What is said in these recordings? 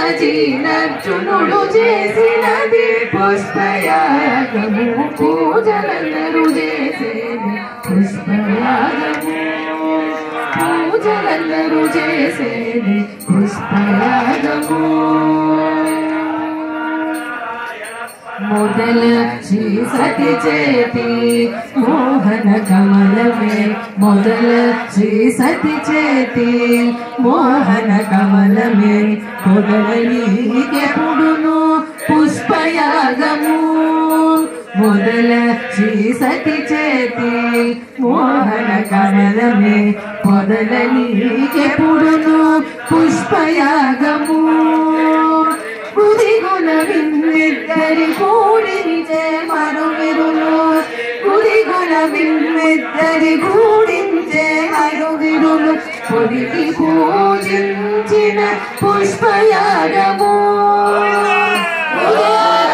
ఆజీనర్జునుడు చేసినది పుష్పయాగము పూజలందరూ చేసేది పుష్పయాగము పూజలందరూ చేసేది పుష్పయాగము మొదల శ్రీ సతి చేతి మోహన కమలమే మొదల శ్రీ సతి చేతి మోహన కమలమే మొదలనీకెప్పుడును పుష్పయాగము మొదల శ్రీ సతి చేతి మోహన కమలమే మొదలనీకెప్పుడును పుష్పయాగము గుదిగుణ విన్నిద్దరి కూడినిచే మరువిరులు గుదిగుణ విన్నిద్దరి కూడించే మరువిరులు పొడికి పూజించిన పుష్పయాగము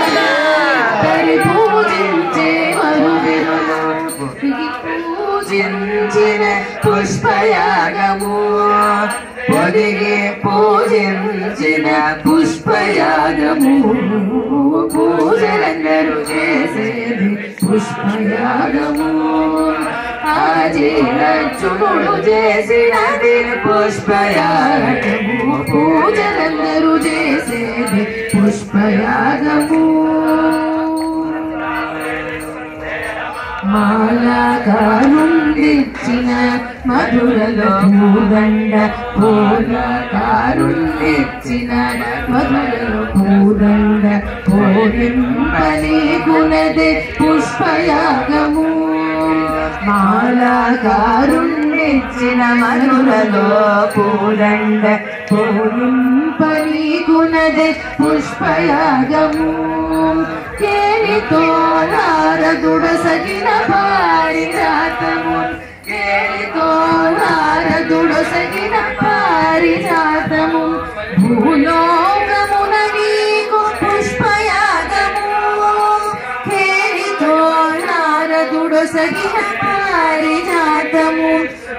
ఇద్దరి పూజించే మరువిరులు పూజించిన పుష్పయాగము పొదిగి పూజించిన పుష్పయాగము పూజలందరూ చేసేది పుష్పయాగము ఆజీనర్జునుడు చేసినది పుష్పయాగము పూజలందరూ చేసేది పుష్పయాగము మాలాకారుండిచ్చిన మధురలో పూదండ పూలకారుండిచ్చిన మధురలో పూదండ పూరింపనీకునది పుష్పయాగము మాలాకారుండిచ్చిన మధురలో పూదండ పూరింపనీకునది పుష్పయాగము కేలితో నారదుడసగిన పారిజాతము కేలితో నారదుడసగిన పారిజాతము భూలోకమున నీకు పుష్పయాగము కేలితో నారదుడసగిన పారిజాతము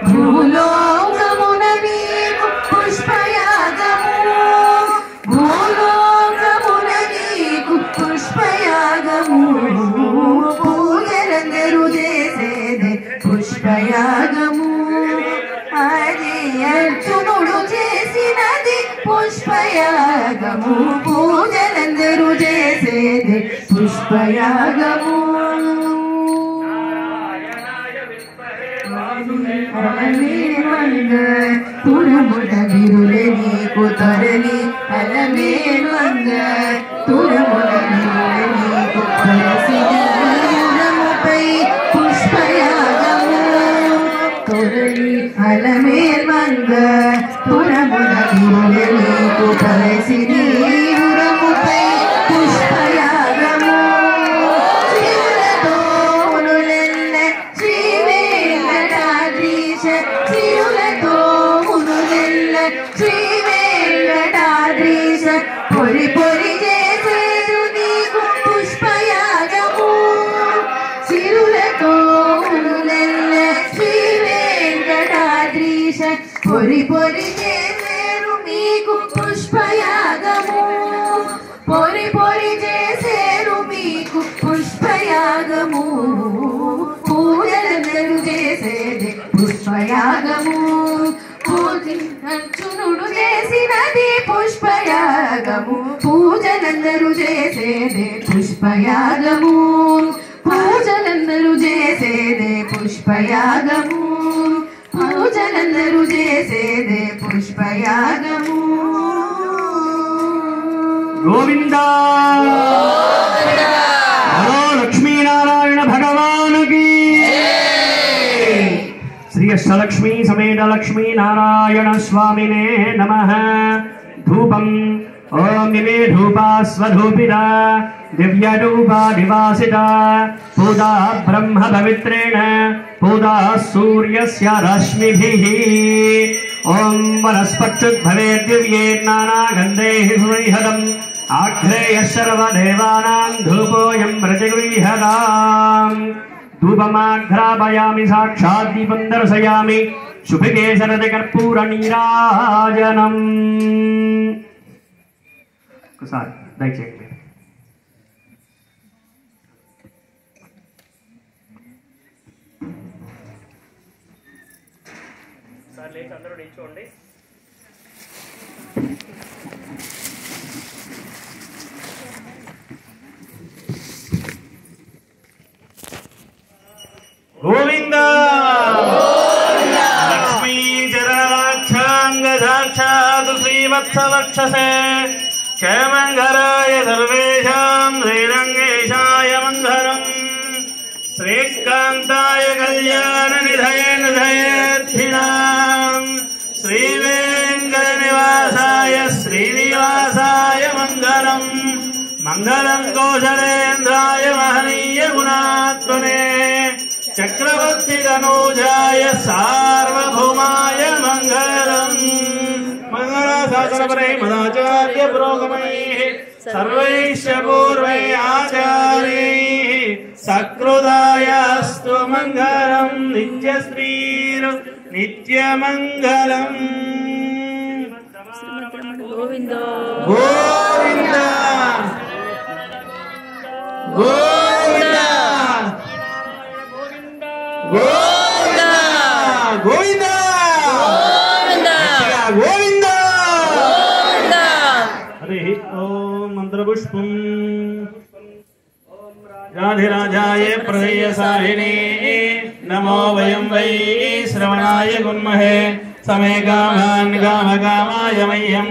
భూలోకమున నీకు పుష్పయాగము భూలోకమున నీకు పుష్పయాగము పూజలందరూ చేసేది పుష్పయాగము ఆజీనర్జునుడు చేసినది పుష్పయాగము పూజలందరూ చేసేది పుష్పయాగము తురముడ విరులే నీకు తరలి అలమేల్వంగ తురముడ విరులే నీకు తరసిముపై పుష్పయాగము తొరలి అలమేల్వంగ తురముడ విరులే నీకు తరసిముపై పుష్పయాగము పొరి పొరి చేసేదు నీకు పుష్పయాగము సిరులతో శ్రీ వెంకటాద్రీశ పొరి పొరి చేసేరు మీకు పుష్పయాగము పొరి పొరి చేసేరు మీకు పుష్పయాగము పూజలందరూ చేసేది పుష్పయాగము అర్జునుడు చేసినది పుష్పయాగము పూజలందరూ చేసేది పుష్పయాగము పూజలందరూ చేసేది పుష్పయాగము పూజలందరూ చేసేది పుష్పయాగము గోవిందా హలో లక్ష్మీనారాయణ భగవానుకి శ్రీ అష్టలక్ష్మీ సమేత లక్ష్మీ నారాయణ స్వామినే నమః ధూపం ఓం ఇమే ధూపా స్వధూపిత దివ్యరూపా నివాసిత పూజా బ్రహ్మ పవిత్రేణ పూజా సూర్యస్య రశ్మిభిః ఓం వనస్పత్యుద్భవేద్ దివ్యేర్నానాగంధైః సుమహదం ఆఘ్రేయ సర్వదేవానాం ధూపోయం ప్రతిగృహ్యతాం धूपमाघ्रापयामि साक्षात् दीपं दर्शयामि शुभिके शरद कर्पूर नीराजनम् ఒకసారి దయచేయండి. ఒకసారి లేచి అందరూ నిల్చోండి. గోవింద లక్ష్మీ చరాక్షాంగసాక్షాత్ శ్రీవత్సవక్షసే క్షేమంగరాయ సర్వేషాం శ్రీరంగేశాయ మంగళం శ్రీకాంతాయ కళ్యాణ నిధయ నిధయేర్థినాం శ్రీవేంకటనివాసాయ శ్రీనివాసాయ మంగళం మంగళం కౌశలేంద్రాయ మహనీయ గుణాత్మనే చక్రవర్తి తనూజాయ సార్వభౌమాయ మంగళం మంగళాశాసనపరై మదాచార్య పురోగమైః సర్వైశ్చ పూర్వై ఆచార్యైః సకృదాయాస్తు మంగళం నిత్యశ్రీర్ నిత్యమంగళం. గోవింద గోవింద గోవింద గోవింద గోవింద గోవింద. హరి ఓం మంత్రపుష్పం రాధిరాజాయ ప్రదయసాహినే నమో వయం వై శ్రవణాయ గున్మహే సమే కామాన్ కామకామాయ మహ్యం